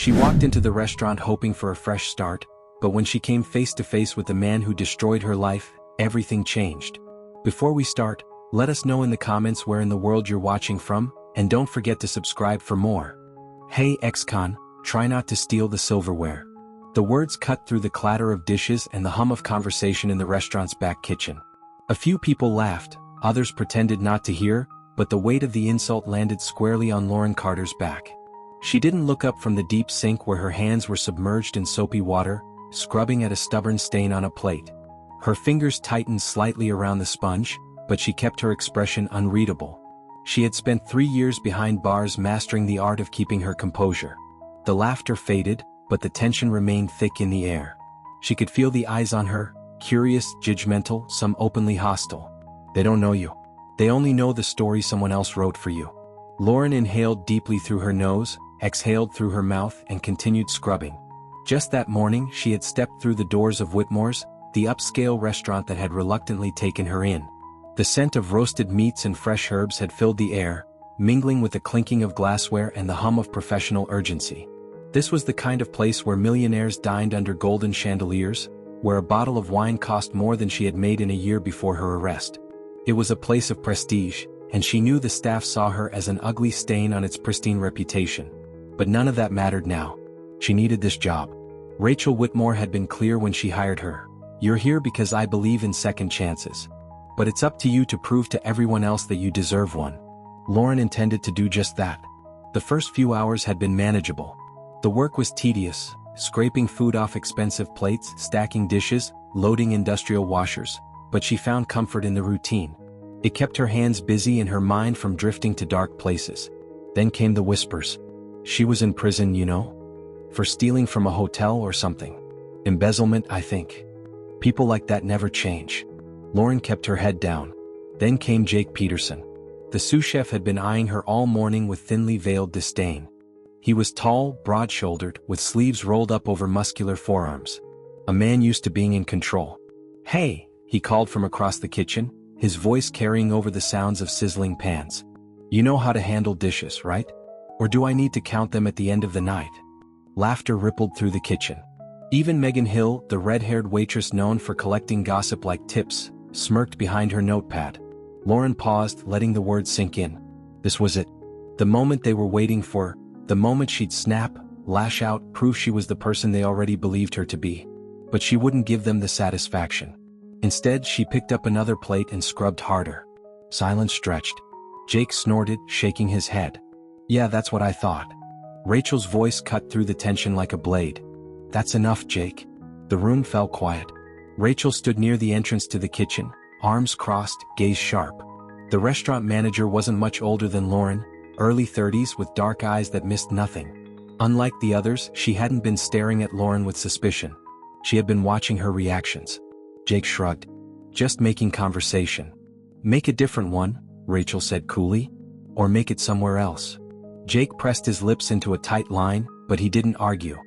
She walked into the restaurant hoping for a fresh start, but when she came face to face with the man who destroyed her life, everything changed. Before we start, let us know in the comments where in the world you're watching from, and don't forget to subscribe for more. Hey ex-con, try not to steal the silverware. The words cut through the clatter of dishes and the hum of conversation in the restaurant's back kitchen. A few people laughed, others pretended not to hear, but the weight of the insult landed squarely on Lauren Carter's back. She didn't look up from the deep sink where her hands were submerged in soapy water, scrubbing at a stubborn stain on a plate. Her fingers tightened slightly around the sponge, but she kept her expression unreadable. She had spent 3 years behind bars mastering the art of keeping her composure. The laughter faded, but the tension remained thick in the air. She could feel the eyes on her, curious, judgmental, some openly hostile. They don't know you. They only know the story someone else wrote for you. Lauren inhaled deeply through her nose, exhaled through her mouth, and continued scrubbing. Just that morning, she had stepped through the doors of Whitmore's, the upscale restaurant that had reluctantly taken her in. The scent of roasted meats and fresh herbs had filled the air, mingling with the clinking of glassware and the hum of professional urgency. This was the kind of place where millionaires dined under golden chandeliers, where a bottle of wine cost more than she had made in a year before her arrest. It was a place of prestige, and she knew the staff saw her as an ugly stain on its pristine reputation. But none of that mattered now. She needed this job. Rachel Whitmore had been clear when she hired her. You're here because I believe in second chances. But it's up to you to prove to everyone else that you deserve one. Lauren intended to do just that. The first few hours had been manageable. The work was tedious, scraping food off expensive plates, stacking dishes, loading industrial washers, but she found comfort in the routine. It kept her hands busy and her mind from drifting to dark places. Then came the whispers. She was in prison, you know? For stealing from a hotel or something. Embezzlement, I think. People like that never change. Lauren kept her head down. Then came Jake Peterson. The sous chef had been eyeing her all morning with thinly veiled disdain. He was tall, broad-shouldered, with sleeves rolled up over muscular forearms. A man used to being in control. Hey, he called from across the kitchen, his voice carrying over the sounds of sizzling pans. You know how to handle dishes, right? Or do I need to count them at the end of the night? Laughter rippled through the kitchen. Even Megan Hill, the red-haired waitress known for collecting gossip like tips, smirked behind her notepad. Lauren paused, letting the words sink in. This was it. The moment they were waiting for, the moment she'd snap, lash out, prove she was the person they already believed her to be. But she wouldn't give them the satisfaction. Instead, she picked up another plate and scrubbed harder. Silence stretched. Jake snorted, shaking his head. Yeah, that's what I thought. Rachel's voice cut through the tension like a blade. That's enough, Jake. The room fell quiet. Rachel stood near the entrance to the kitchen, arms crossed, gaze sharp. The restaurant manager wasn't much older than Lauren, early 30s with dark eyes that missed nothing. Unlike the others, she hadn't been staring at Lauren with suspicion. She had been watching her reactions. Jake shrugged. Just making conversation. Make a different one, Rachel said coolly. Or make it somewhere else. Jake pressed his lips into a tight line, but he didn't argue.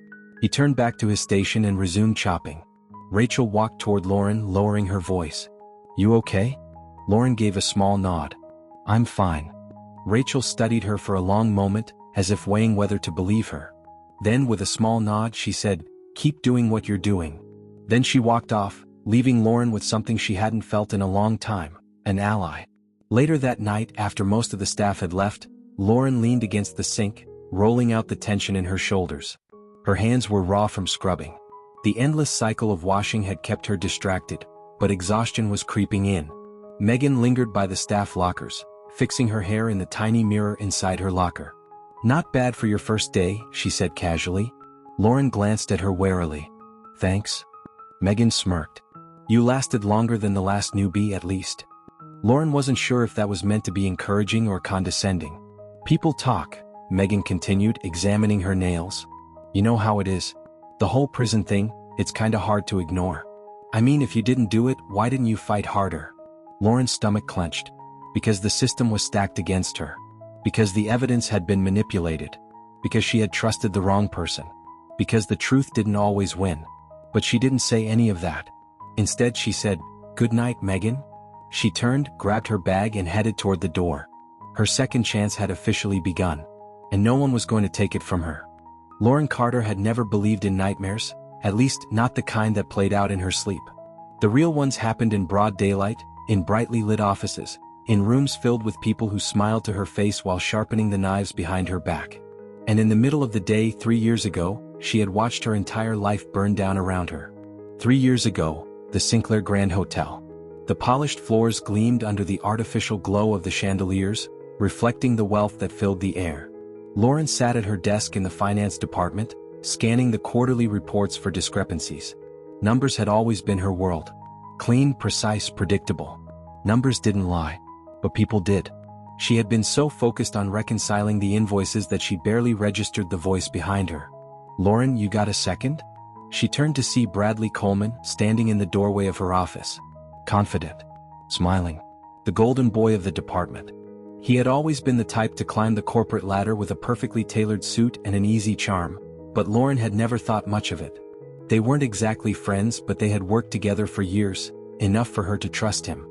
He turned back to his station and resumed chopping. Rachel walked toward Lauren, lowering her voice. You okay? Lauren gave a small nod. I'm fine. Rachel studied her for a long moment, as if weighing whether to believe her. Then with a small nod she said, keep doing what you're doing. Then she walked off, leaving Lauren with something she hadn't felt in a long time, an ally. Later that night, after most of the staff had left, Lauren leaned against the sink, rolling out the tension in her shoulders. Her hands were raw from scrubbing. The endless cycle of washing had kept her distracted, but exhaustion was creeping in. Megan lingered by the staff lockers, fixing her hair in the tiny mirror inside her locker. Not bad for your first day, she said casually. Lauren glanced at her warily. Thanks. Megan smirked. You lasted longer than the last newbie at least. Lauren wasn't sure if that was meant to be encouraging or condescending. People talk, Megan continued, examining her nails. You know how it is. The whole prison thing, it's kinda hard to ignore. I mean, if you didn't do it, why didn't you fight harder? Lauren's stomach clenched. Because the system was stacked against her. Because the evidence had been manipulated. Because she had trusted the wrong person. Because the truth didn't always win. But she didn't say any of that. Instead she said, "Good night, Megan." She turned, grabbed her bag and headed toward the door. Her second chance had officially begun. And no one was going to take it from her. Lauren Carter had never believed in nightmares, at least not the kind that played out in her sleep. The real ones happened in broad daylight, in brightly lit offices, in rooms filled with people who smiled to her face while sharpening the knives behind her back. And in the middle of the day 3 years ago, she had watched her entire life burn down around her. 3 years ago, the Sinclair Grand Hotel. The polished floors gleamed under the artificial glow of the chandeliers, reflecting the wealth that filled the air. Lauren sat at her desk in the finance department, scanning the quarterly reports for discrepancies. Numbers had always been her world. Clean, precise, predictable. Numbers didn't lie. But people did. She had been so focused on reconciling the invoices that she barely registered the voice behind her. "Lauren, you got a second?" She turned to see Bradley Coleman standing in the doorway of her office. Confident. Smiling. The golden boy of the department. He had always been the type to climb the corporate ladder with a perfectly tailored suit and an easy charm, but Lauren had never thought much of it. They weren't exactly friends, but they had worked together for years, enough for her to trust him.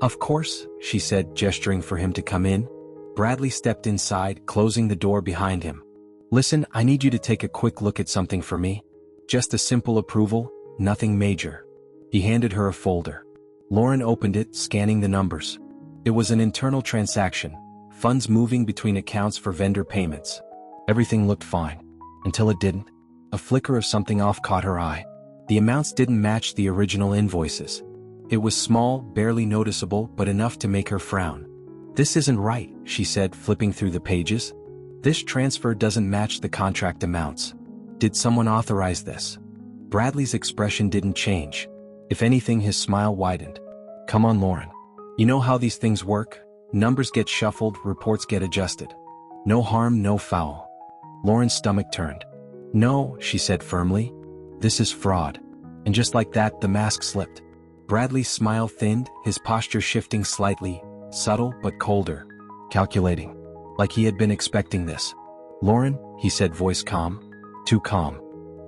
"Of course," she said, gesturing for him to come in. Bradley stepped inside, closing the door behind him. "Listen, I need you to take a quick look at something for me. Just a simple approval, nothing major." He handed her a folder. Lauren opened it, scanning the numbers. It was an internal transaction, funds moving between accounts for vendor payments. Everything looked fine. Until it didn't. A flicker of something off caught her eye. The amounts didn't match the original invoices. It was small, barely noticeable, but enough to make her frown. "This isn't right," she said, flipping through the pages. "This transfer doesn't match the contract amounts. Did someone authorize this?" Bradley's expression didn't change. If anything, his smile widened. "Come on, Lauren. You know how these things work. Numbers get shuffled, reports get adjusted. No harm, no foul." Lauren's stomach turned. "No," she said firmly. "This is fraud." And just like that, the mask slipped. Bradley's smile thinned, his posture shifting slightly, subtle but colder. Calculating. Like he had been expecting this. "Lauren," he said, voice calm. Too calm.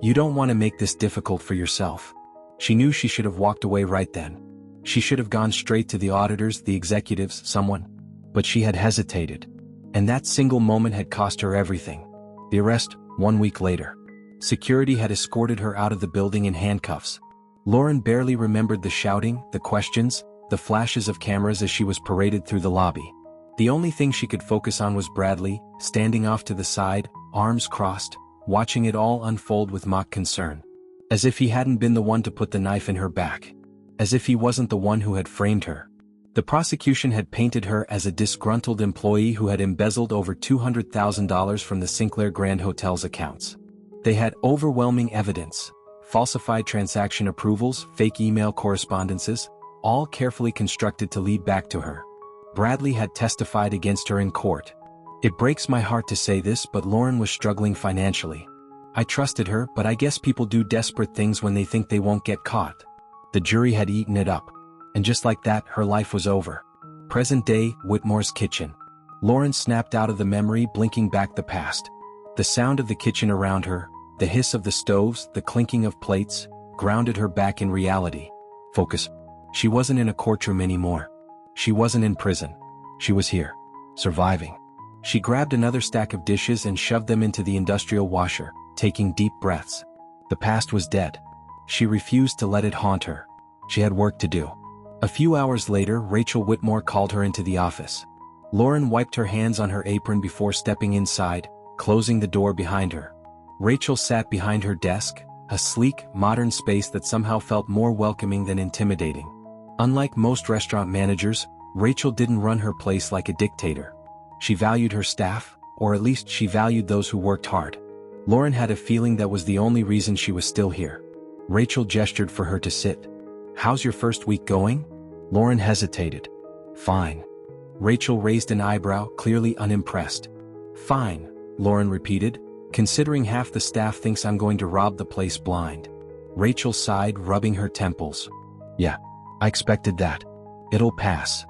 "You don't want to make this difficult for yourself." She knew she should have walked away right then. She should have gone straight to the auditors, the executives, someone. But she had hesitated. And that single moment had cost her everything. The arrest, 1 week later. Security had escorted her out of the building in handcuffs. Lauren barely remembered the shouting, the questions, the flashes of cameras as she was paraded through the lobby. The only thing she could focus on was Bradley, standing off to the side, arms crossed, watching it all unfold with mock concern. As if he hadn't been the one to put the knife in her back. As if he wasn't the one who had framed her. The prosecution had painted her as a disgruntled employee who had embezzled over $200,000 from the Sinclair Grand Hotel's accounts. They had overwhelming evidence. Falsified transaction approvals, fake email correspondences, all carefully constructed to lead back to her. Bradley had testified against her in court. "It breaks my heart to say this, but Lauren was struggling financially. I trusted her, but I guess people do desperate things when they think they won't get caught." The jury had eaten it up. And just like that, her life was over. Present day, Whitmore's kitchen. Lauren snapped out of the memory, blinking back the past. The sound of the kitchen around her, the hiss of the stoves, the clinking of plates, grounded her back in reality. Focus. She wasn't in a courtroom anymore. She wasn't in prison. She was here. Surviving. She grabbed another stack of dishes and shoved them into the industrial washer, taking deep breaths. The past was dead. She refused to let it haunt her. She had work to do. A few hours later, Rachel Whitmore called her into the office. Lauren wiped her hands on her apron before stepping inside, closing the door behind her. Rachel sat behind her desk, a sleek, modern space that somehow felt more welcoming than intimidating. Unlike most restaurant managers, Rachel didn't run her place like a dictator. She valued her staff, or at least she valued those who worked hard. Lauren had a feeling that was the only reason she was still here. Rachel gestured for her to sit. "How's your first week going?" Lauren hesitated. "Fine." Rachel raised an eyebrow, clearly unimpressed. "Fine," Lauren repeated, "considering half the staff thinks I'm going to rob the place blind." Rachel sighed, rubbing her temples. "Yeah, I expected that. It'll pass."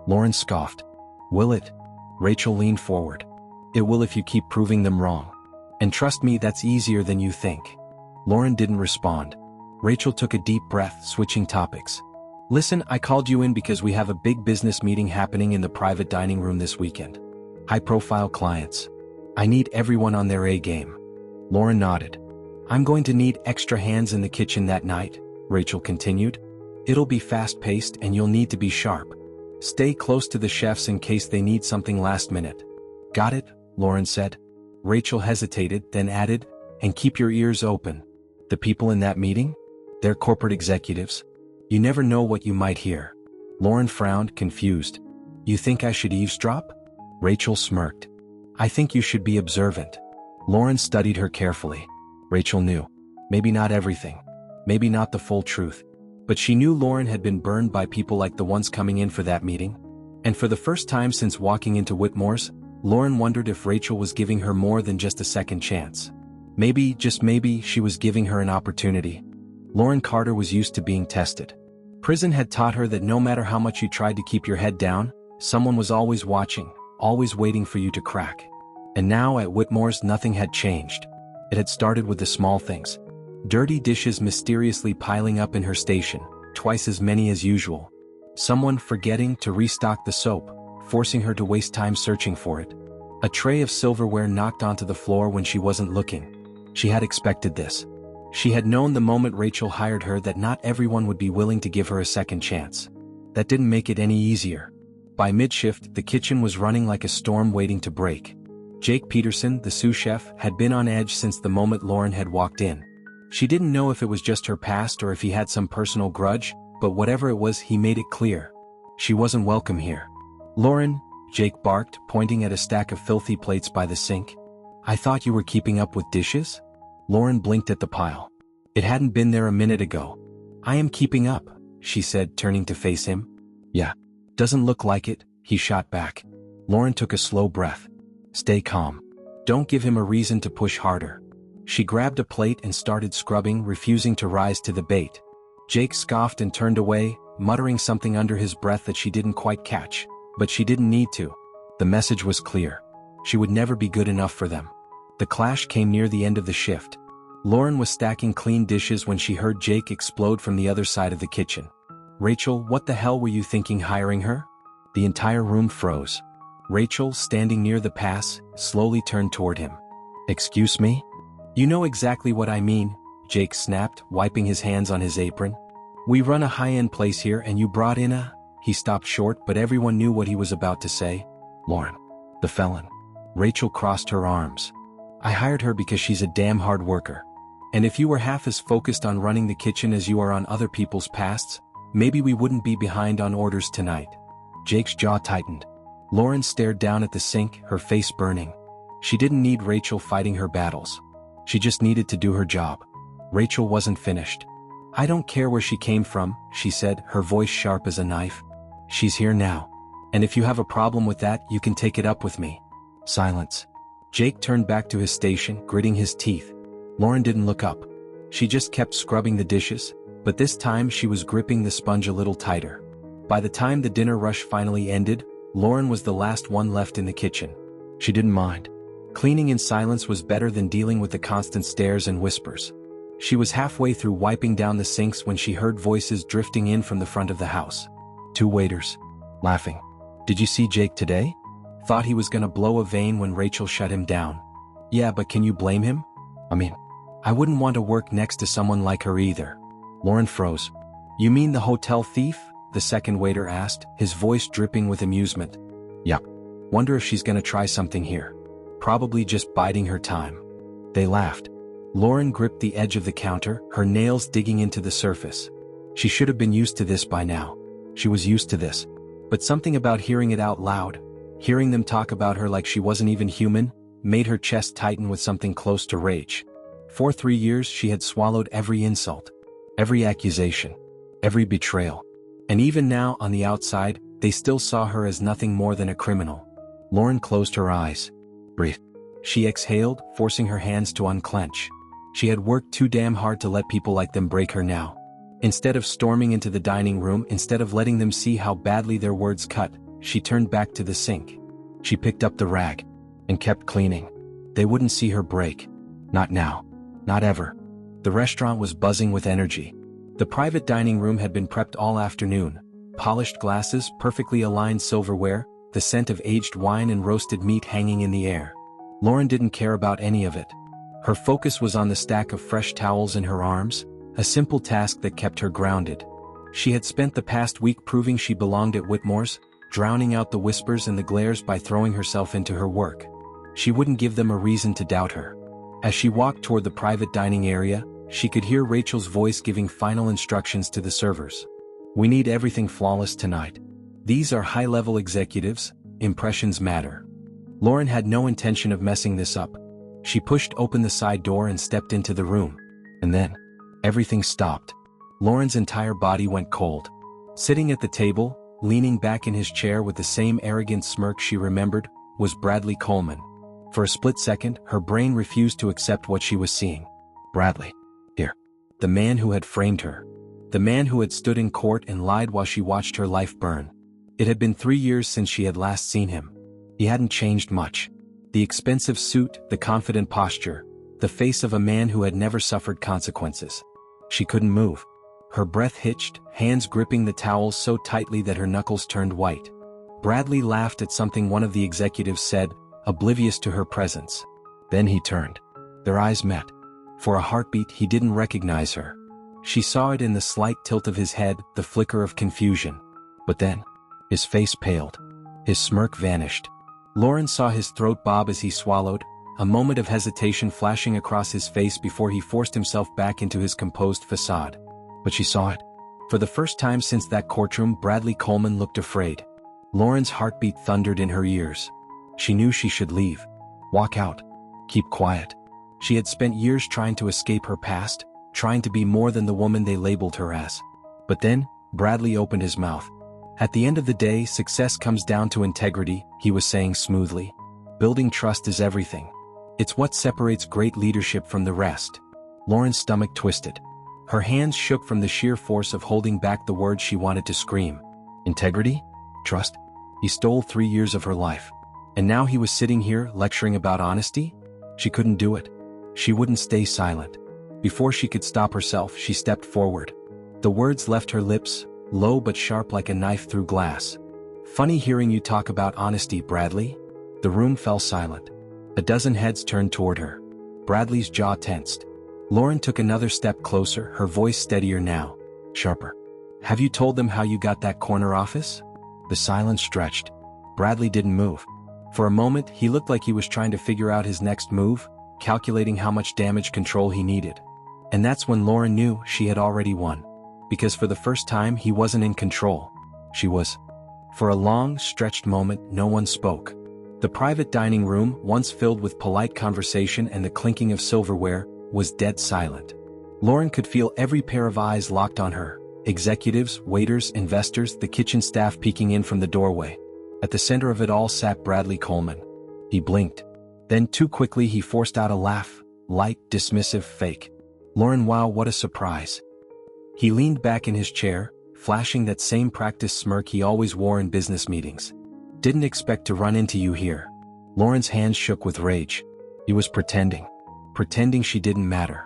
Lauren scoffed. "Will it?" Rachel leaned forward. "It will if you keep proving them wrong. And trust me, that's easier than you think." Lauren didn't respond. Rachel took a deep breath, switching topics. "Listen, I called you in because we have a big business meeting happening in the private dining room this weekend. High-profile clients. I need everyone on their A game. Lauren nodded. I'm going to need extra hands in the kitchen that night, Rachel continued. It'll be fast-paced and you'll need to be sharp. Stay close to the chefs in case they need something last minute. Got it? Lauren said. Rachel hesitated, then added, and keep your ears open. The people in that meeting? They're corporate executives. You never know what you might hear. Lauren frowned, confused. You think I should eavesdrop? Rachel smirked. I think you should be observant. Lauren studied her carefully. Rachel knew. Maybe not everything. Maybe not the full truth. But she knew Lauren had been burned by people like the ones coming in for that meeting. And for the first time since walking into Whitmore's, Lauren wondered if Rachel was giving her more than just a second chance. Maybe, just maybe, she was giving her an opportunity. Lauren Carter was used to being tested. Prison had taught her that no matter how much you tried to keep your head down, someone was always watching, always waiting for you to crack. And now at Whitmore's nothing had changed. It had started with the small things. Dirty dishes mysteriously piling up in her station, twice as many as usual. Someone forgetting to restock the soap, forcing her to waste time searching for it. A tray of silverware knocked onto the floor when she wasn't looking. She had expected this. She had known the moment Rachel hired her that not everyone would be willing to give her a second chance. That didn't make it any easier. By mid-shift, the kitchen was running like a storm waiting to break. Jake Peterson, the sous chef, had been on edge since the moment Lauren had walked in. She didn't know if it was just her past or if he had some personal grudge, but whatever it was, he made it clear. She wasn't welcome here. Lauren, Jake barked, pointing at a stack of filthy plates by the sink. I thought you were keeping up with dishes? Lauren blinked at the pile. It hadn't been there a minute ago. I am keeping up, she said, turning to face him. Yeah. Doesn't look like it, he shot back. Lauren took a slow breath. Stay calm. Don't give him a reason to push harder. She grabbed a plate and started scrubbing, refusing to rise to the bait. Jake scoffed and turned away, muttering something under his breath that she didn't quite catch. But she didn't need to. The message was clear. She would never be good enough for them. The clash came near the end of the shift. Lauren was stacking clean dishes when she heard Jake explode from the other side of the kitchen. Rachel, what the hell were you thinking hiring her? The entire room froze. Rachel, standing near the pass, slowly turned toward him. Excuse me? You know exactly what I mean, Jake snapped, wiping his hands on his apron. We run a high-end place here and you brought in a... He stopped short, but everyone knew what he was about to say. Lauren. The felon. Rachel crossed her arms. I hired her because she's a damn hard worker. And if you were half as focused on running the kitchen as you are on other people's pasts, maybe we wouldn't be behind on orders tonight. Jake's jaw tightened. Lauren stared down at the sink, her face burning. She didn't need Rachel fighting her battles. She just needed to do her job. Rachel wasn't finished. I don't care where she came from, she said, her voice sharp as a knife. She's here now. And if you have a problem with that, you can take it up with me. Silence. Jake turned back to his station, gritting his teeth. Lauren didn't look up. She just kept scrubbing the dishes, but this time she was gripping the sponge a little tighter. By the time the dinner rush finally ended, Lauren was the last one left in the kitchen. She didn't mind. Cleaning in silence was better than dealing with the constant stares and whispers. She was halfway through wiping down the sinks when she heard voices drifting in from the front of the house. 2 waiters. Laughing. Did you see Jake today? Thought he was gonna blow a vein when Rachel shut him down. Yeah, but can you blame him? I wouldn't want to work next to someone like her either. Lauren froze. You mean the hotel thief? The second waiter asked, his voice dripping with amusement. Yup. Wonder if she's gonna try something here. Probably just biding her time. They laughed. Lauren gripped the edge of the counter, her nails digging into the surface. She should have been used to this by now. She was used to this. But something about hearing it out loud, hearing them talk about her like she wasn't even human, made her chest tighten with something close to rage. For 3 years she had swallowed every insult, every accusation, every betrayal. And even now, on the outside, they still saw her as nothing more than a criminal. Lauren closed her eyes. Breathe. She exhaled, forcing her hands to unclench. She had worked too damn hard to let people like them break her now. Instead of storming into the dining room, instead of letting them see how badly their words cut, she turned back to the sink. She picked up the rag and kept cleaning. They wouldn't see her break. Not now. Not ever. The restaurant was buzzing with energy. The private dining room had been prepped all afternoon. Polished glasses, perfectly aligned silverware, the scent of aged wine and roasted meat hanging in the air. Lauren didn't care about any of it. Her focus was on the stack of fresh towels in her arms, a simple task that kept her grounded. She had spent the past week proving she belonged at Whitmore's, drowning out the whispers and the glares by throwing herself into her work. She wouldn't give them a reason to doubt her. As she walked toward the private dining area, she could hear Rachel's voice giving final instructions to the servers. "We need everything flawless tonight. These are high-level executives, impressions matter." Lauren had no intention of messing this up. She pushed open the side door and stepped into the room. And then, everything stopped. Lauren's entire body went cold. Sitting at the table, leaning back in his chair with the same arrogant smirk she remembered, was Bradley Coleman. For a split second, her brain refused to accept what she was seeing. Bradley. Here. The man who had framed her. The man who had stood in court and lied while she watched her life burn. It had been 3 years since she had last seen him. He hadn't changed much. The expensive suit, the confident posture, the face of a man who had never suffered consequences. She couldn't move. Her breath hitched, hands gripping the towels so tightly that her knuckles turned white. Bradley laughed at something one of the executives said, oblivious to her presence. Then he turned. Their eyes met. For a heartbeat he didn't recognize her. She saw it in the slight tilt of his head, the flicker of confusion. But then, his face paled. His smirk vanished. Lauren saw his throat bob as he swallowed, a moment of hesitation flashing across his face before he forced himself back into his composed facade. But she saw it. For the first time since that courtroom, Bradley Coleman looked afraid. Lauren's heartbeat thundered in her ears. She knew she should leave. Walk out. Keep quiet. She had spent years trying to escape her past, trying to be more than the woman they labeled her as. But then, Bradley opened his mouth. At the end of the day, success comes down to integrity, he was saying smoothly. Building trust is everything. It's what separates great leadership from the rest. Lauren's stomach twisted. Her hands shook from the sheer force of holding back the words she wanted to scream. Integrity? Trust? He stole 3 years of her life. And now he was sitting here lecturing about honesty? She couldn't do it. She wouldn't stay silent. Before she could stop herself, she stepped forward. The words left her lips, low but sharp like a knife through glass. Funny hearing you talk about honesty, Bradley. The room fell silent. A dozen heads turned toward her. Bradley's jaw tensed. Lauren took another step closer, her voice steadier now, sharper. Have you told them how you got that corner office? The silence stretched. Bradley didn't move. For a moment, he looked like he was trying to figure out his next move, calculating how much damage control he needed. And that's when Lauren knew she had already won. Because for the first time, he wasn't in control. She was. For a long, stretched moment, no one spoke. The private dining room, once filled with polite conversation and the clinking of silverware, was dead silent. Lauren could feel every pair of eyes locked on her. Executives, waiters, investors, the kitchen staff peeking in from the doorway. At the center of it all sat Bradley Coleman. He blinked. Then too quickly he forced out a laugh, light, dismissive, fake. Lauren, wow, what a surprise. He leaned back in his chair, flashing that same practiced smirk he always wore in business meetings. Didn't expect to run into you here. Lauren's hands shook with rage. He was pretending. Pretending she didn't matter.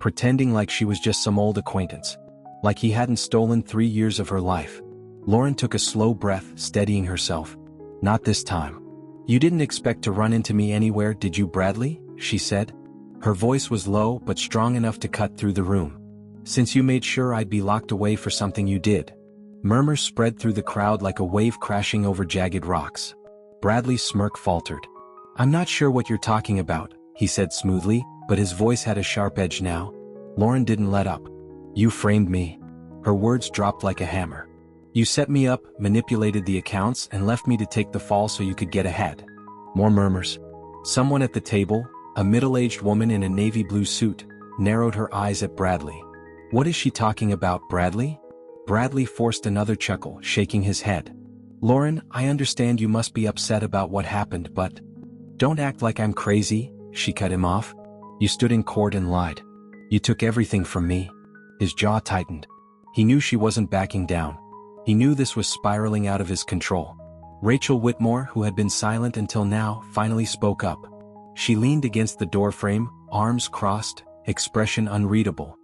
Pretending like she was just some old acquaintance. Like he hadn't stolen 3 years of her life. Lauren took a slow breath, steadying herself. Not this time. You didn't expect to run into me anywhere, did you, Bradley? She said. Her voice was low but strong enough to cut through the room. Since you made sure I'd be locked away for something you did. Murmurs spread through the crowd like a wave crashing over jagged rocks. Bradley's smirk faltered. I'm not sure what you're talking about, he said smoothly, but his voice had a sharp edge now. Lauren didn't let up. You framed me. Her words dropped like a hammer. You set me up, manipulated the accounts, and left me to take the fall so you could get ahead. More murmurs. Someone at the table, a middle-aged woman in a navy blue suit, narrowed her eyes at Bradley. What is she talking about, Bradley? Bradley forced another chuckle, shaking his head. Lauren, I understand you must be upset about what happened, but don't act like I'm crazy, she cut him off. You stood in court and lied. You took everything from me. His jaw tightened. He knew she wasn't backing down. He knew this was spiraling out of his control. Rachel Whitmore, who had been silent until now, finally spoke up. She leaned against the doorframe, arms crossed, expression unreadable.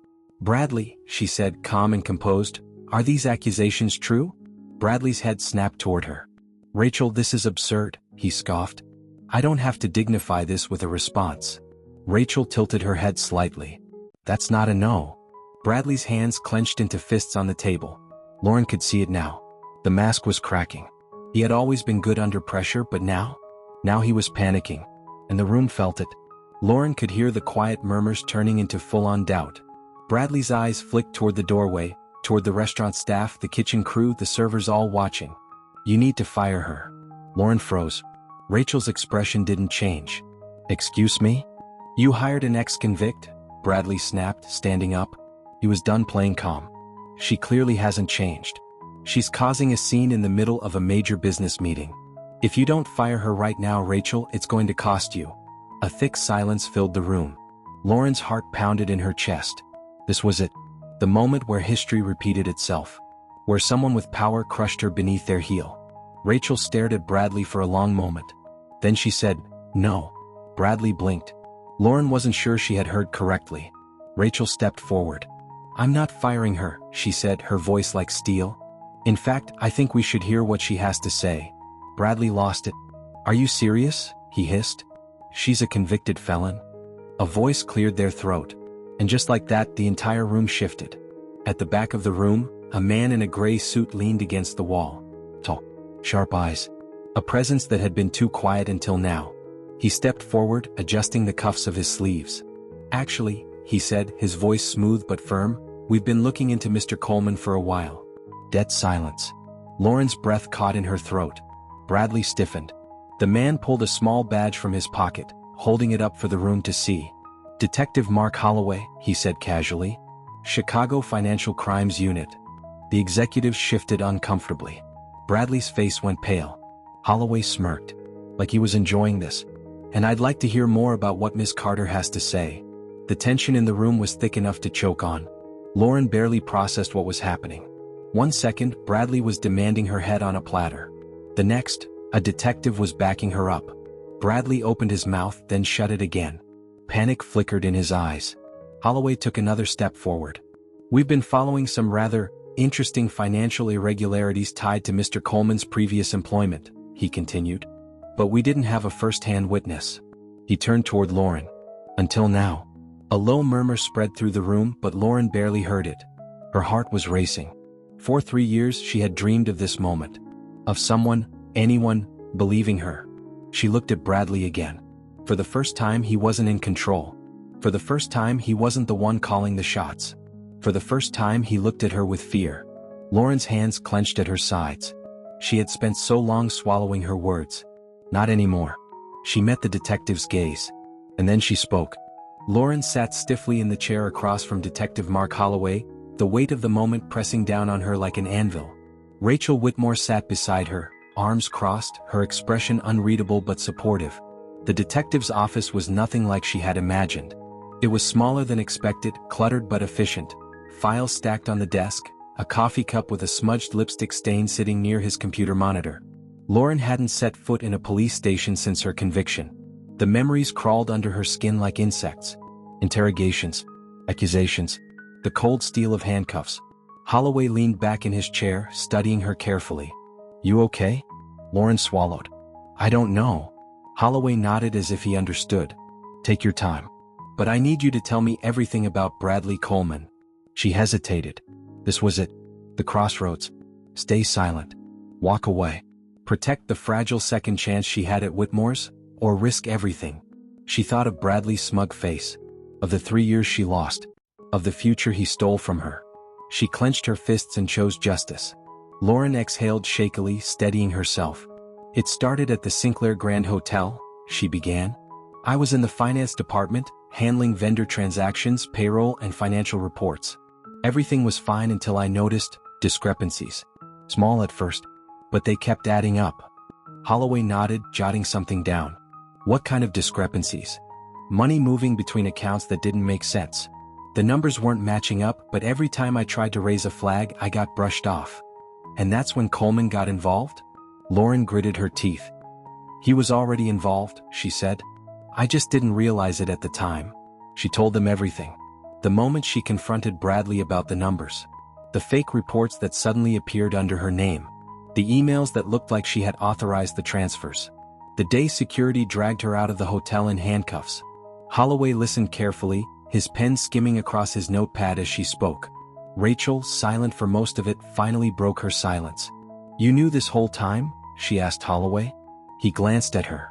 Bradley, she said, calm and composed, are these accusations true? Bradley's head snapped toward her. Rachel, this is absurd, he scoffed. I don't have to dignify this with a response. Rachel tilted her head slightly. That's not a no. Bradley's hands clenched into fists on the table. Lauren could see it now. The mask was cracking. He had always been good under pressure, but now he was panicking. And the room felt it. Lauren could hear the quiet murmurs turning into full-on doubt. Bradley's eyes flicked toward the doorway, toward the restaurant staff, the kitchen crew, the servers all watching. You need to fire her. Lauren froze. Rachel's expression didn't change. Excuse me? You hired an ex-convict? Bradley snapped, standing up. He was done playing calm. She clearly hasn't changed. She's causing a scene in the middle of a major business meeting. If you don't fire her right now, Rachel, it's going to cost you. A thick silence filled the room. Lauren's heart pounded in her chest. This was it. The moment where history repeated itself. Where someone with power crushed her beneath their heel. Rachel stared at Bradley for a long moment. Then she said, "No." Bradley blinked. Lauren wasn't sure she had heard correctly. Rachel stepped forward. "I'm not firing her," she said, her voice like steel. "In fact, I think we should hear what she has to say." Bradley lost it. "Are you serious?" he hissed. "She's a convicted felon." A voice cleared their throat. And just like that, the entire room shifted. At the back of the room, a man in a gray suit leaned against the wall. Tall, sharp eyes. A presence that had been too quiet until now. He stepped forward, adjusting the cuffs of his sleeves. "Actually," he said, his voice smooth but firm, "we've been looking into Mr. Coleman for a while." Dead silence. Lauren's breath caught in her throat. Bradley stiffened. The man pulled a small badge from his pocket, holding it up for the room to see. "Detective Mark Holloway," he said casually. "Chicago Financial Crimes Unit." The executive shifted uncomfortably. Bradley's face went pale. Holloway smirked. Like he was enjoying this. "And I'd like to hear more about what Miss Carter has to say." The tension in the room was thick enough to choke on. Lauren barely processed what was happening. One second, Bradley was demanding her head on a platter. The next, a detective was backing her up. Bradley opened his mouth, then shut it again. Panic flickered in his eyes. Holloway took another step forward. "We've been following some rather interesting financial irregularities tied to Mr. Coleman's previous employment," he continued. "But we didn't have a first-hand witness." He turned toward Lauren. "Until now." A low murmur spread through the room, but Lauren barely heard it. Her heart was racing. For 3 years she had dreamed of this moment. Of someone, anyone, believing her. She looked at Bradley again. For the first time he wasn't in control. For the first time he wasn't the one calling the shots. For the first time he looked at her with fear. Lauren's hands clenched at her sides. She had spent so long swallowing her words. Not anymore. She met the detective's gaze. And then she spoke. Lauren sat stiffly in the chair across from Detective Mark Holloway, the weight of the moment pressing down on her like an anvil. Rachel Whitmore sat beside her, arms crossed, her expression unreadable but supportive. The detective's office was nothing like she had imagined. It was smaller than expected, cluttered but efficient. Files stacked on the desk, a coffee cup with a smudged lipstick stain sitting near his computer monitor. Lauren hadn't set foot in a police station since her conviction. The memories crawled under her skin like insects. Interrogations. Accusations. The cold steel of handcuffs. Holloway leaned back in his chair, studying her carefully. "You okay?" Lauren swallowed. "I don't know." Holloway nodded as if he understood. "Take your time. But I need you to tell me everything about Bradley Coleman." She hesitated. This was it. The crossroads. Stay silent. Walk away. Protect the fragile second chance she had at Whitmore's, or risk everything. She thought of Bradley's smug face. Of the 3 years she lost. Of the future he stole from her. She clenched her fists and chose justice. Lauren exhaled shakily, steadying herself. "It started at the Sinclair Grand Hotel," she began. "I was in the finance department, handling vendor transactions, payroll, and financial reports. Everything was fine until I noticed discrepancies. Small at first, but they kept adding up." Holloway nodded, jotting something down. "What kind of discrepancies?" "Money moving between accounts that didn't make sense. The numbers weren't matching up, but every time I tried to raise a flag, I got brushed off." "And that's when Coleman got involved?" Lauren gritted her teeth. "He was already involved," she said. "I just didn't realize it at the time." She told them everything. The moment she confronted Bradley about the numbers. The fake reports that suddenly appeared under her name. The emails that looked like she had authorized the transfers. The day security dragged her out of the hotel in handcuffs. Holloway listened carefully, his pen skimming across his notepad as she spoke. Rachel, silent for most of it, finally broke her silence. "You knew this whole time?" she asked Holloway. He glanced at her.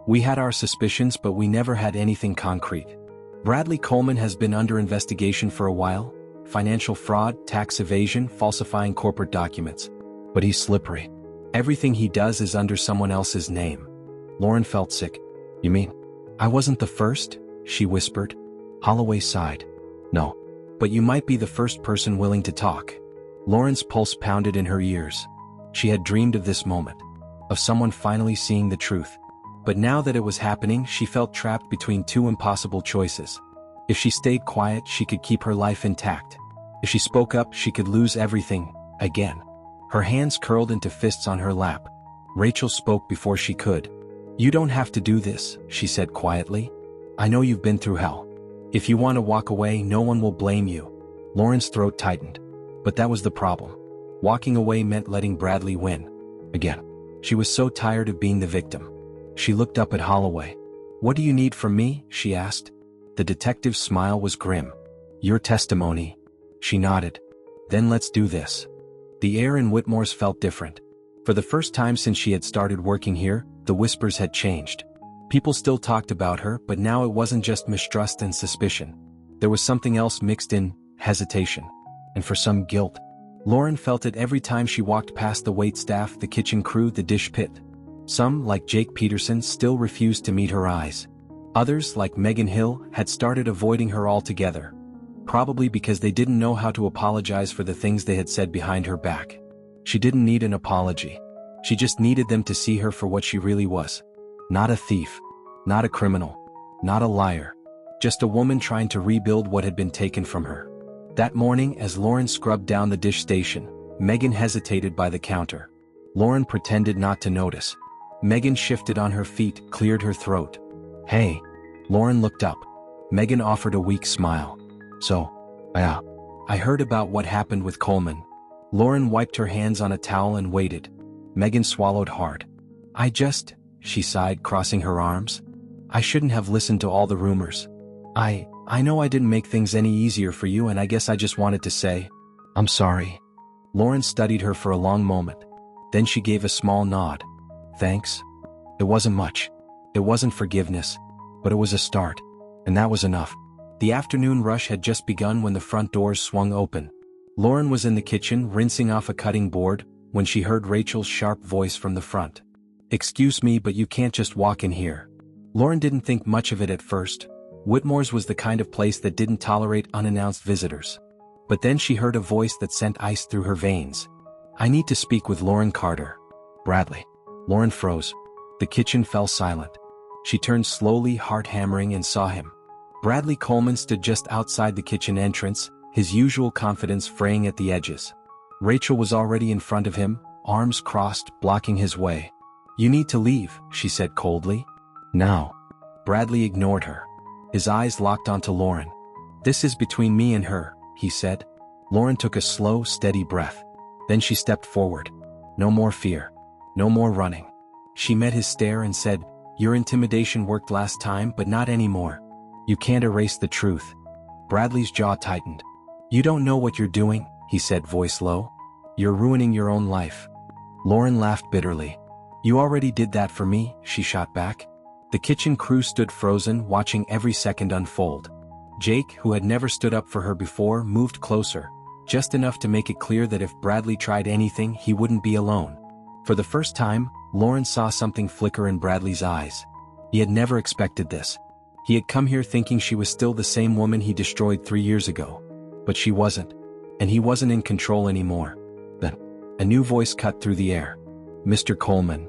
"We had our suspicions, but we never had anything concrete. Bradley Coleman has been under investigation for a while. Financial fraud, tax evasion, falsifying corporate documents. But he's slippery. Everything he does is under someone else's name." Lauren felt sick. "You mean I wasn't the first?" she whispered. Holloway sighed. "No. But you might be the first person willing to talk." Lauren's pulse pounded in her ears. She had dreamed of this moment, of someone finally seeing the truth. But now that it was happening, she felt trapped between two impossible choices. If she stayed quiet, she could keep her life intact. If she spoke up, she could lose everything, again. Her hands curled into fists on her lap. Rachel spoke before she could. "You don't have to do this," she said quietly. "I know you've been through hell. If you want to walk away, no one will blame you." Lauren's throat tightened. But that was the problem. Walking away meant letting Bradley win. Again. She was so tired of being the victim. She looked up at Holloway. "What do you need from me?" she asked. The detective's smile was grim. "Your testimony." She nodded. "Then let's do this." The air in Whitmore's felt different. For the first time since she had started working here, the whispers had changed. People still talked about her, but now it wasn't just mistrust and suspicion. There was something else mixed in, hesitation. And for some guilt. Lauren felt it every time she walked past the waitstaff, the kitchen crew, the dish pit. Some, like Jake Peterson, still refused to meet her eyes. Others, like Megan Hill, had started avoiding her altogether. Probably because they didn't know how to apologize for the things they had said behind her back. She didn't need an apology. She just needed them to see her for what she really was. Not a thief. Not a criminal. Not a liar. Just a woman trying to rebuild what had been taken from her. That morning, as Lauren scrubbed down the dish station, Megan hesitated by the counter. Lauren pretended not to notice. Megan shifted on her feet, cleared her throat. "Hey." Lauren looked up. Megan offered a weak smile. "So, yeah. I heard about what happened with Coleman." Lauren wiped her hands on a towel and waited. Megan swallowed hard. She sighed, crossing her arms. "I shouldn't have listened to all the rumors. I know I didn't make things any easier for you, and I guess I just wanted to say, I'm sorry." Lauren studied her for a long moment. Then she gave a small nod. "Thanks. It wasn't much. It wasn't forgiveness. But it was a start. And that was enough." The afternoon rush had just begun when the front doors swung open. Lauren was in the kitchen, rinsing off a cutting board, when she heard Rachel's sharp voice from the front. "Excuse me, but you can't just walk in here." Lauren didn't think much of it at first. Whitmore's was the kind of place that didn't tolerate unannounced visitors. But then she heard a voice that sent ice through her veins. "I need to speak with Lauren Carter." "Bradley." Lauren froze. The kitchen fell silent. She turned slowly, heart hammering, and saw him. Bradley Coleman stood just outside the kitchen entrance, his usual confidence fraying at the edges. Rachel was already in front of him, arms crossed, blocking his way. "You need to leave," she said coldly. "Now." Bradley ignored her. His eyes locked onto Lauren. "This is between me and her," he said. Lauren took a slow, steady breath. Then she stepped forward. "No more fear. No more running." She met his stare and said, "Your intimidation worked last time, but not anymore. You can't erase the truth." Bradley's jaw tightened. "You don't know what you're doing," he said, voice low. "You're ruining your own life." Lauren laughed bitterly. "You already did that for me," she shot back. The kitchen crew stood frozen, watching every second unfold. Jake, who had never stood up for her before, moved closer, just enough to make it clear that if Bradley tried anything, he wouldn't be alone. For the first time, Lauren saw something flicker in Bradley's eyes. He had never expected this. He had come here thinking she was still the same woman he destroyed 3 years ago. But she wasn't. And he wasn't in control anymore. Then, a new voice cut through the air. "Mr. Coleman."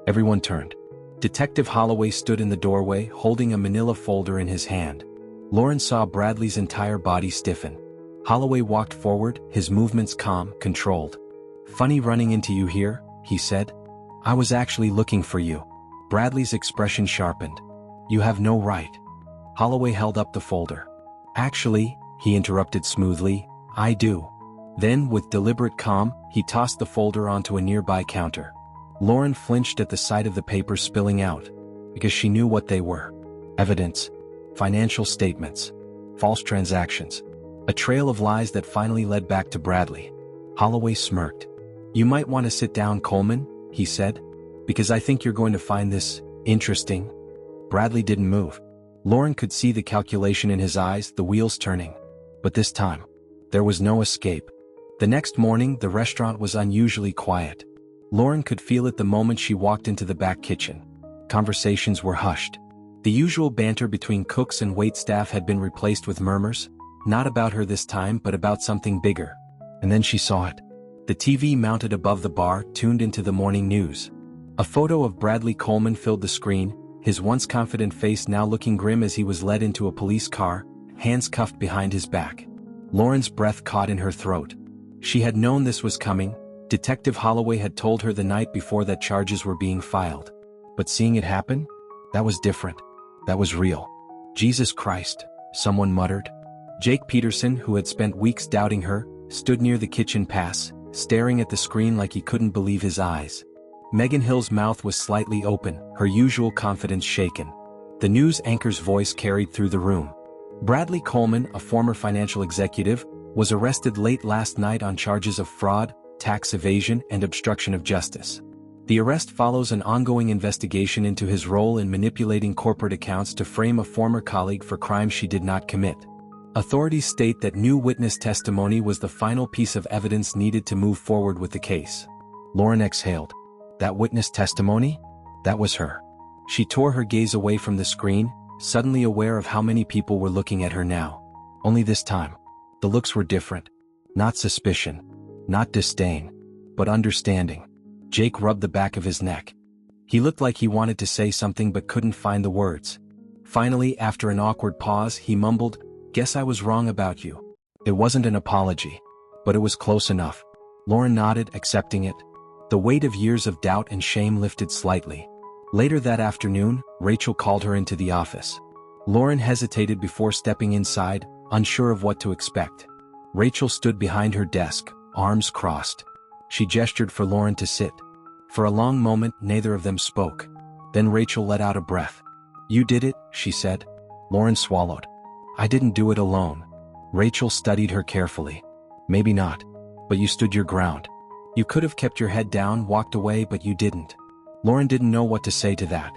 Everyone turned. Detective Holloway stood in the doorway, holding a manila folder in his hand. Lauren saw Bradley's entire body stiffen. Holloway walked forward, his movements calm, controlled. "Funny running into you here," he said. "I was actually looking for you." Bradley's expression sharpened. "You have no right." Holloway held up the folder. "Actually," he interrupted smoothly, "I do." Then, with deliberate calm, he tossed the folder onto a nearby counter. Lauren flinched at the sight of the papers spilling out, because she knew what they were. Evidence. financial statements, false transactions, a trail of lies that finally led back to Bradley. Holloway smirked. "You might want to sit down, Coleman," he said, "because I think you're going to find this interesting." Bradley didn't move. Lauren could see the calculation in his eyes, the wheels turning. But this time, there was no escape. The next morning, the restaurant was unusually quiet. Lauren could feel it the moment she walked into the back kitchen. Conversations were hushed. The usual banter between cooks and waitstaff had been replaced with murmurs, not about her this time but about something bigger. And then she saw it. The TV mounted above the bar tuned into the morning news. A photo of Bradley Coleman filled the screen, his once confident face now looking grim as he was led into a police car, hands cuffed behind his back. Lauren's breath caught in her throat. She had known this was coming. Detective Holloway had told her the night before that charges were being filed. But seeing it happen? That was different. That was real. "Jesus Christ," someone muttered. Jake Peterson, who had spent weeks doubting her, stood near the kitchen pass, staring at the screen like he couldn't believe his eyes. Megan Hill's mouth was slightly open, her usual confidence shaken. The news anchor's voice carried through the room. Bradley Coleman, a former financial executive, was arrested late last night on charges of fraud, tax evasion, and obstruction of justice. The arrest follows an ongoing investigation into his role in manipulating corporate accounts to frame a former colleague for crimes she did not commit. Authorities state that new witness testimony was the final piece of evidence needed to move forward with the case. Lauren exhaled. That witness testimony? That was her. She tore her gaze away from the screen, suddenly aware of how many people were looking at her now. Only this time, the looks were different. Not suspicion, not disdain, but understanding. Jake rubbed the back of his neck. He looked like he wanted to say something but couldn't find the words. Finally, after an awkward pause, he mumbled, "Guess I was wrong about you." It wasn't an apology, but it was close enough. Lauren nodded, accepting it. The weight of years of doubt and shame lifted slightly. Later that afternoon, Rachel called her into the office. Lauren hesitated before stepping inside, unsure of what to expect. Rachel stood behind her desk, arms crossed. She gestured for Lauren to sit. For a long moment, neither of them spoke. Then Rachel let out a breath. "You did it," she said. Lauren swallowed. "I didn't do it alone." Rachel studied her carefully. "Maybe not. But you stood your ground. You could have kept your head down, walked away, but you didn't." Lauren didn't know what to say to that.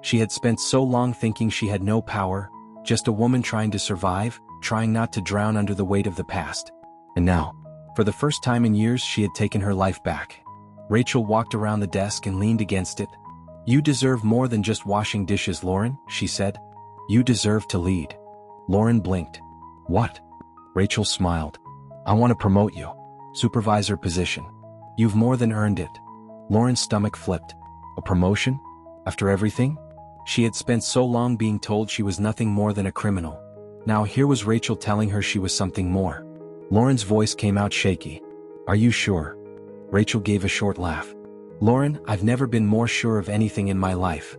She had spent so long thinking she had no power, just a woman trying to survive, trying not to drown under the weight of the past. And now, for the first time in years, she had taken her life back. Rachel walked around the desk and leaned against it. "You deserve more than just washing dishes, Lauren," she said. "You deserve to lead." Lauren blinked. "What?" Rachel smiled. "I want to promote you. Supervisor position. You've more than earned it." Lauren's stomach flipped. A promotion? After everything? She had spent so long being told she was nothing more than a criminal. Now here was Rachel telling her she was something more. Lauren's voice came out shaky. "Are you sure?" Rachel gave a short laugh. "Lauren, I've never been more sure of anything in my life."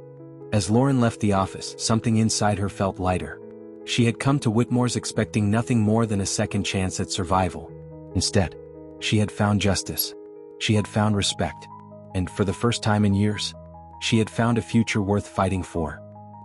As Lauren left the office, something inside her felt lighter. She had come to Whitmore's expecting nothing more than a second chance at survival. Instead, she had found justice. She had found respect. And for the first time in years, she had found a future worth fighting for.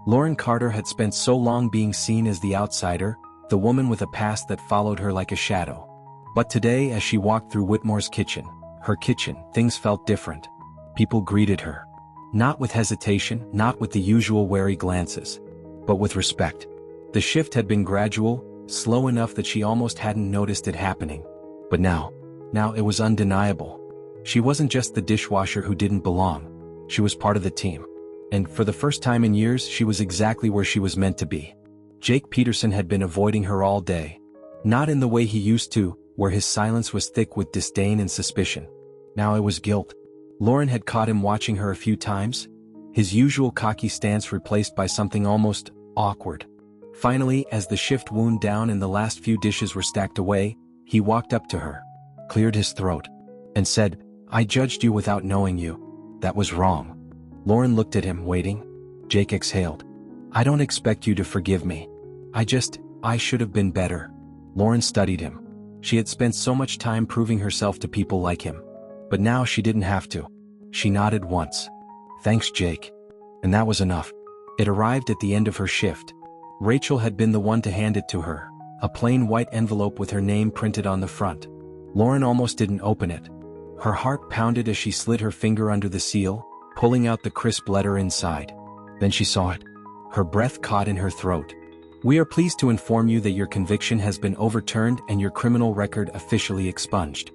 Lauren Carter had spent so long being seen as the outsider, the woman with a past that followed her like a shadow. But today, as she walked through Whitmore's kitchen, her kitchen, things felt different. People greeted her. Not with hesitation, not with the usual wary glances, but with respect. The shift had been gradual, slow enough that she almost hadn't noticed it happening. But now it was undeniable. She wasn't just the dishwasher who didn't belong. She was part of the team. And for the first time in years, she was exactly where she was meant to be. Jake Peterson had been avoiding her all day. Not in the way he used to, where his silence was thick with disdain and suspicion. Now it was guilt. Lauren had caught him watching her a few times, his usual cocky stance replaced by something almost awkward. Finally, as the shift wound down and the last few dishes were stacked away, he walked up to her, cleared his throat, and said, "I judged you without knowing you. That was wrong." Lauren looked at him, waiting. Jake exhaled. "I don't expect you to forgive me. I should have been better." Lauren studied him. She had spent so much time proving herself to people like him. But now she didn't have to. She nodded once. "Thanks, Jake." And that was enough. It arrived at the end of her shift. Rachel had been the one to hand it to her, a plain white envelope with her name printed on the front. Lauren almost didn't open it. Her heart pounded as she slid her finger under the seal, pulling out the crisp letter inside. Then she saw it. Her breath caught in her throat. "We are pleased to inform you that your conviction has been overturned and your criminal record officially expunged."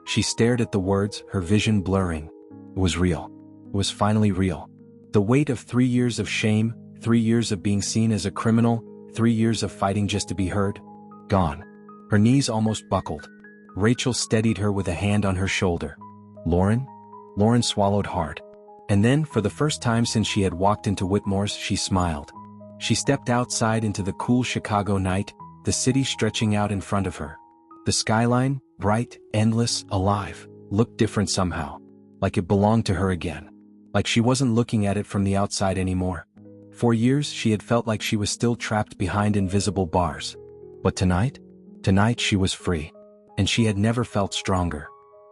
She stared at the words, her vision blurring. It was real. It was finally real. The weight of 3 years of shame, 3 years of being seen as a criminal, 3 years of fighting just to be heard, gone. Her knees almost buckled. Rachel steadied her with a hand on her shoulder. "Lauren?" Lauren swallowed hard. And then, for the first time since she had walked into Whitmore's, she smiled. She stepped outside into the cool Chicago night, the city stretching out in front of her. The skyline, bright, endless, alive, looked different somehow. Like it belonged to her again. Like she wasn't looking at it from the outside anymore. For years she had felt like she was still trapped behind invisible bars. But tonight? Tonight she was free. And she had never felt stronger.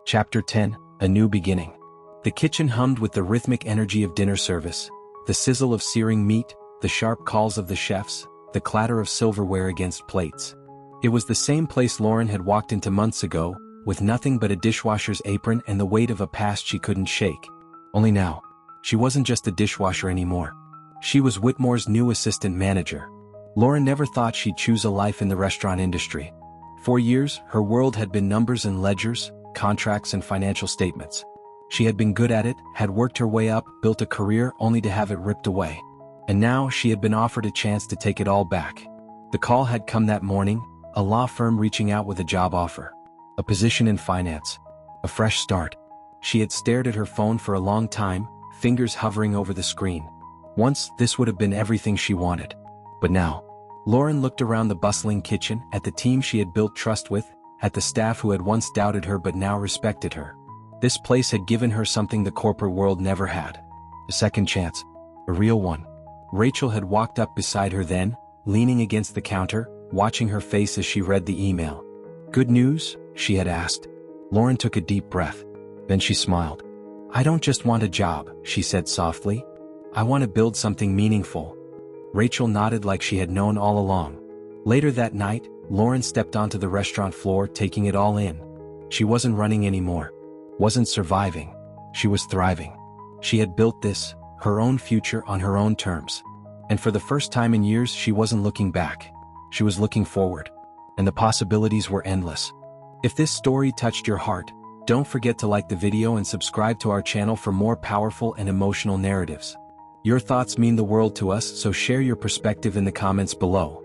Chapter 10, A New Beginning. The kitchen hummed with the rhythmic energy of dinner service, the sizzle of searing meat, the sharp calls of the chefs, the clatter of silverware against plates. It was the same place Lauren had walked into months ago, with nothing but a dishwasher's apron and the weight of a past she couldn't shake. Only now, she wasn't just a dishwasher anymore. She was Whitmore's new assistant manager. Lauren never thought she'd choose a life in the restaurant industry. For years, her world had been numbers and ledgers, contracts and financial statements. She had been good at it, had worked her way up, built a career only to have it ripped away. And now she had been offered a chance to take it all back. The call had come that morning, a law firm reaching out with a job offer. A position in finance. A fresh start. She had stared at her phone for a long time, fingers hovering over the screen. Once, this would have been everything she wanted. But now, Lauren looked around the bustling kitchen, at the team she had built trust with, at the staff who had once doubted her but now respected her. This place had given her something the corporate world never had. A second chance. A real one. Rachel had walked up beside her then, leaning against the counter, watching her face as she read the email. "Good news?" she had asked. Lauren took a deep breath. Then she smiled. "I don't just want a job," she said softly. "I want to build something meaningful." Rachel nodded like she had known all along. Later that night, Lauren stepped onto the restaurant floor, taking it all in. She wasn't running anymore. Wasn't surviving. She was thriving. She had built this, her own future on her own terms. And for the first time in years she wasn't looking back. She was looking forward. And the possibilities were endless. If this story touched your heart, don't forget to like the video and subscribe to our channel for more powerful and emotional narratives. Your thoughts mean the world to us, so share your perspective in the comments below.